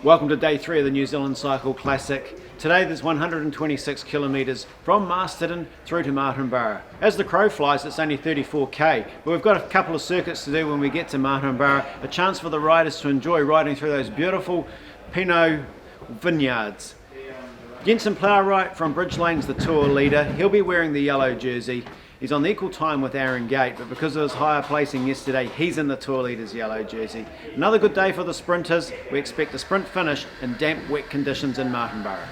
Welcome to day 3 of the New Zealand Cycle Classic. Today there's 126 kilometres from Masterton through to Martinborough. As the crow flies, it's only 34k, but we've got a couple of circuits to do when we get to Martinborough, a chance for the riders to enjoy riding through those beautiful Pinot vineyards. Jensen Plowright from Bridge Lane's the tour leader. He'll be wearing the yellow jersey. He's on equal time with Aaron Gate, but because of his higher placing yesterday, he's in the tour leader's yellow jersey. Another good day for the sprinters. We expect a sprint finish in damp, wet conditions in Martinborough.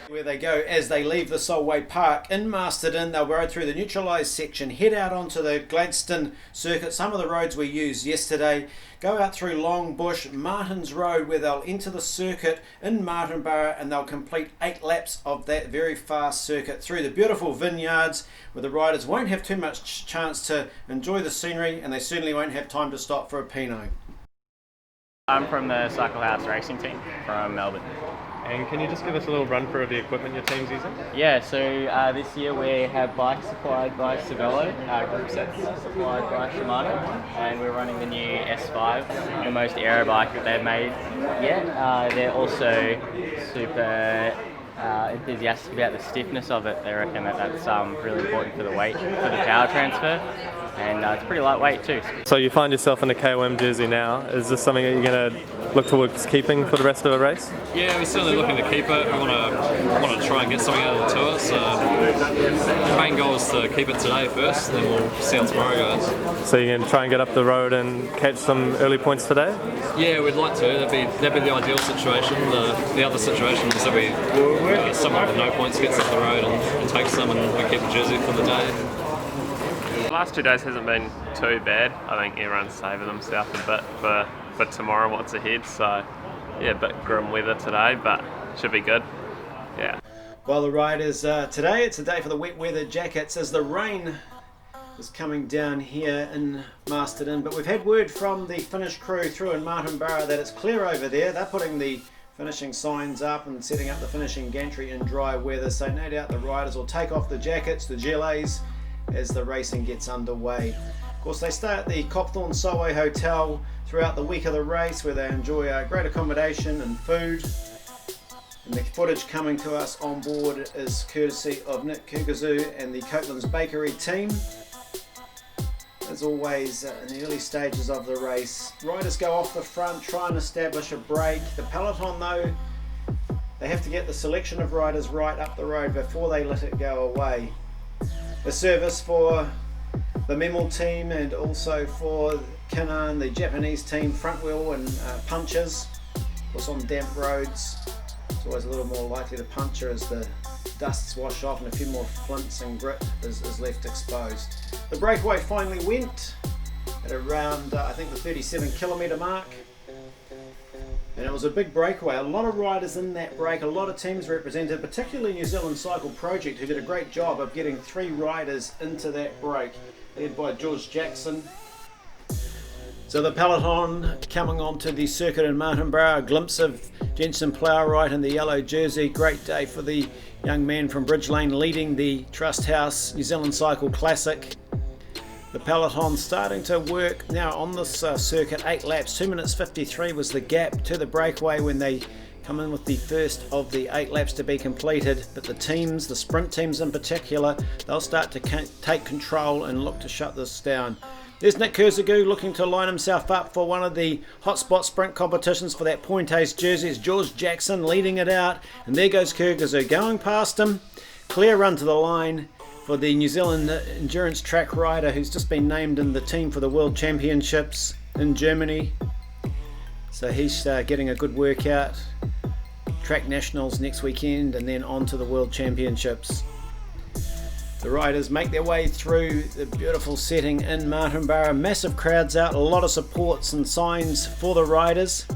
Where they go as they leave the Solway Park in Masterton, they'll ride through the neutralised section, head out onto the Gladstone circuit, some of the roads we used yesterday, go out through Long Bush, Martins Road, where they'll enter the circuit in Martinborough, and they'll complete 8 laps of that very fast circuit through the beautiful vineyards, where the riders won't have too much chance to enjoy the scenery, and they certainly won't have time to stop for a Pinot. I'm from the Cycle House racing team from Melbourne. And can you just give us a little run through of the equipment your team's using? Yeah, so this year we have bikes supplied by Cervelo, group sets supplied by Shimano, and we're running the new S5, the most aero bike that they've made yet. They're also super enthusiastic about the stiffness of it. They reckon that that's really important for the weight, for the power transfer, and it's pretty lightweight too. So you find yourself in a KOM jersey now. Is this something that you're going to look towards keeping for the rest of the race? Yeah, we're certainly looking to keep it. We want to try and get something out of the tour. So the main goal is to keep it today first, then we'll see how tomorrow goes. So you're going to try and get up the road and catch some early points today? Yeah, we'd like to. That'd be the ideal situation. The other situation is that we get someone with no points gets up the road and takes them, and we keep the jersey for the day. The last 2 days hasn't been too bad. I think everyone's saving themselves a bit for tomorrow, what's ahead. So yeah, a bit grim weather today, but should be good. Yeah. Well, the riders today, it's a day for the wet weather jackets as the rain is coming down here in Masterton. But we've had word from the Finnish crew through in Martinborough that it's clear over there. They're putting the finishing signs up and setting up the finishing gantry in dry weather. So no doubt the riders will take off the jackets, the gilets, as the racing gets underway. Of course, they stay at the Copthorne Solway Hotel throughout the week of the race, where they enjoy great accommodation and food. And the footage coming to us on board is courtesy of Nick Kugazu and the Couplands Bakery team. As always, in the early stages of the race, riders go off the front, try and establish a break. The peloton, though, they have to get the selection of riders right up the road before they let it go away. A service for the Memel team and also for Canon, the Japanese team, front wheel and punches. Of course, on damp roads, it's always a little more likely to puncture as the dusts wash off and a few more flints and grit is left exposed. The breakaway finally went at around, I think, the 37 kilometre mark. And it was a big breakaway. A lot of riders in that break, a lot of teams represented, particularly New Zealand Cycle Project, who did a great job of getting 3 riders into that break, led by George Jackson. So the peloton coming onto the circuit in Martinborough, a glimpse of Jensen Plowright in the yellow jersey. Great day for the young man from Bridge Lane leading the Trust House New Zealand Cycle Classic. The peloton starting to work now on this circuit, 8 laps, 2 minutes 53 was the gap to the breakaway when they come in with the first of the 8 laps to be completed. But the teams, the sprint teams in particular, they'll start to take control and look to shut this down. There's Nick Kugazu looking to line himself up for one of the hotspot sprint competitions for that point ace jersey. It's George Jackson leading it out, and there goes Kugazu going past him. Clear run to the line for the New Zealand endurance track rider who's just been named in the team for the World Championships in Germany. So he's getting a good workout. Track Nationals next weekend and then on to the World Championships. The riders make their way through the beautiful setting in Martinborough. Massive crowds out, a lot of supports and signs for the riders.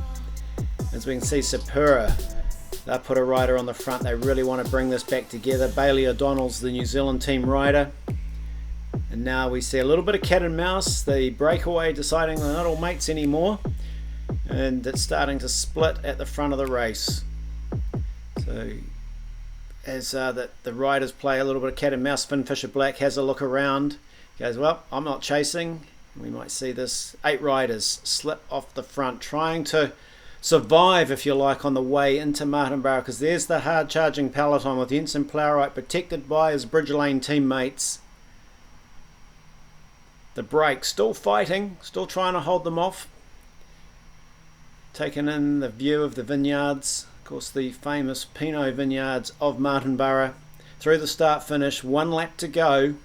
As we can see, Sapura, they put a rider on the front. They really want to bring this back together. Bailey O'Donnell's the New Zealand team rider. And now we see a little bit of cat and mouse. The breakaway deciding they're not all mates anymore. And it's starting to split at the front of the race. So as the riders play a little bit of cat and mouse, Finn Fisher Black has a look around. He goes, well, I'm not chasing. We might see this 8 riders slip off the front, trying to survive, if you like, on the way into Martinborough, because there's the hard charging peloton with Jensen Plowright protected by his Bridge Lane teammates. The break still fighting, still trying to hold them off. Taking in the view of the vineyards, of course the famous Pinot vineyards of Martinborough. Through the start finish, 1 lap to go.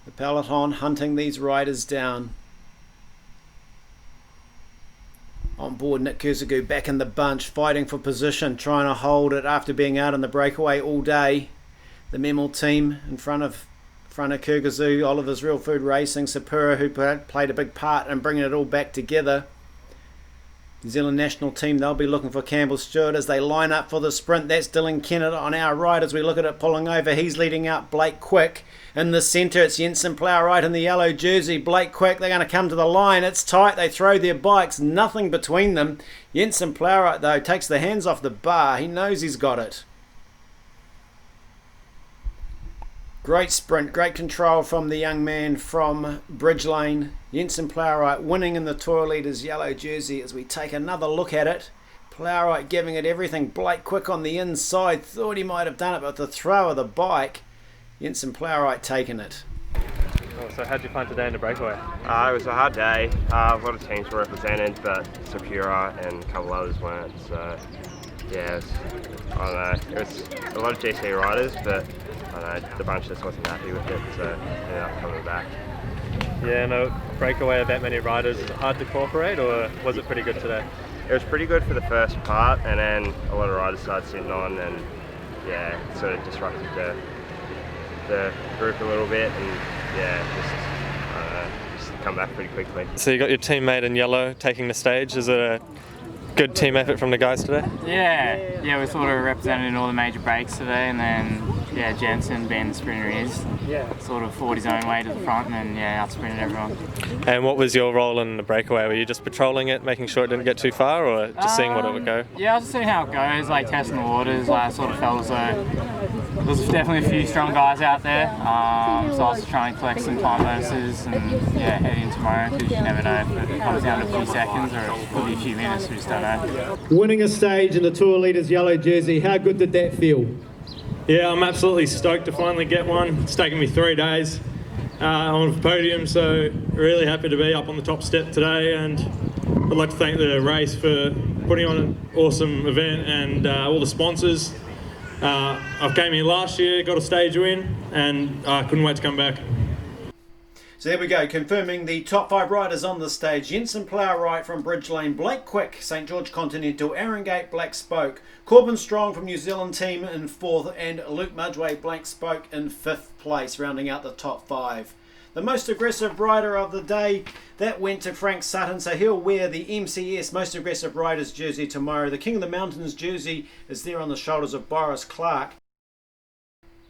The peloton hunting these riders down. On board, Nick Kurzagoo back in the bunch, fighting for position, trying to hold it after being out in the breakaway all day. The Memel team in front of Kurzagoo, Oliver's Real Food Racing, Sapura, who played a big part in bringing it all back together. New Zealand national team, they'll be looking for Campbell Stewart as they line up for the sprint. That's Dylan Kennett on our right as we look at it pulling over. He's leading out Blake Quick. In the centre, it's Jensen Plowright in the yellow jersey. Blake Quick, they're going to come to the line. It's tight. They throw their bikes. Nothing between them. Jensen Plowright, though, takes the hands off the bar. He knows he's got it. Great sprint, great control from the young man from Bridge Lane. Jensen Plowright winning in the Tour Leaders yellow jersey as we take another look at it. Plowright giving it everything. Blake Quick on the inside. Thought he might have done it, but the throw of the bike. Jensen Plowright taking it. Oh, so how'd you find today in the breakaway? It was a hard day. A lot of teams were represented, but Sapura and a couple others weren't. So yeah, I don't know. It was a lot of GC riders, but I don't know, the bunch just wasn't happy with it, so ended up coming back. Yeah, no, breakaway of that many riders, hard to cooperate, or was it pretty good today? It was pretty good for the first part, and then a lot of riders started sitting on, and yeah, it sort of disrupted the group a little bit, and yeah, just come back pretty quickly. So you got your teammate in yellow taking the stage. Is it a good team effort from the guys today? Yeah, we sort of represented in all the major breaks today, and then Jensen, being the sprinter he is, sort of fought his own way to the front and then out-sprinted everyone. And what was your role in the breakaway? Were you just patrolling it, making sure it didn't get too far, or just seeing what it would go? Yeah, I was just seeing how it goes, like testing the waters. I sort of felt as though there's definitely a few strong guys out there, so I was trying to collect some time bonuses and head in tomorrow, because you never know if it comes down to a few seconds or it could be a few minutes, we just don't know. Winning a stage in the Tour Leaders yellow jersey, how good did that feel? Yeah, I'm absolutely stoked to finally get one. It's taken me 3 days on the podium, so really happy to be up on the top step today, and I'd like to thank the race for putting on an awesome event and all the sponsors. I came here last year, got a stage win, and I couldn't wait to come back. So there we go, confirming the top 5 riders on the stage. Jensen Plowright from Bridge Lane, Blake Quick, St George Continental, Aaron Gate, Black Spoke, Corbin Strong from New Zealand team in 4th, and Luke Mudgway, Black Spoke in 5th place, rounding out the top 5. The most aggressive rider of the day, that went to Frank Sutton, so he'll wear the MCS Most Aggressive Riders jersey tomorrow. The King of the Mountains jersey is there on the shoulders of Boris Clark.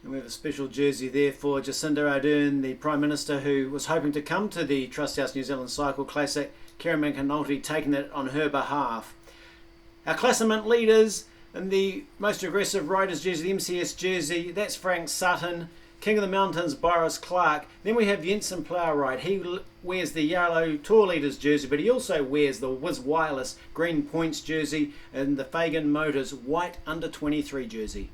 And we have a special jersey there for Jacinda Ardern, the Prime Minister, who was hoping to come to the Trust House New Zealand Cycle Classic. Kieran McAnulty taking it on her behalf. Our Classement leaders in the Most Aggressive Riders jersey, the MCS jersey, that's Frank Sutton. King of the Mountains, Boris Clark. Then we have Jensen Plowright. He wears the yellow Tour Leaders jersey, but he also wears the Wiz Wireless Green Points jersey and the Fagan Motors white under 23 jersey.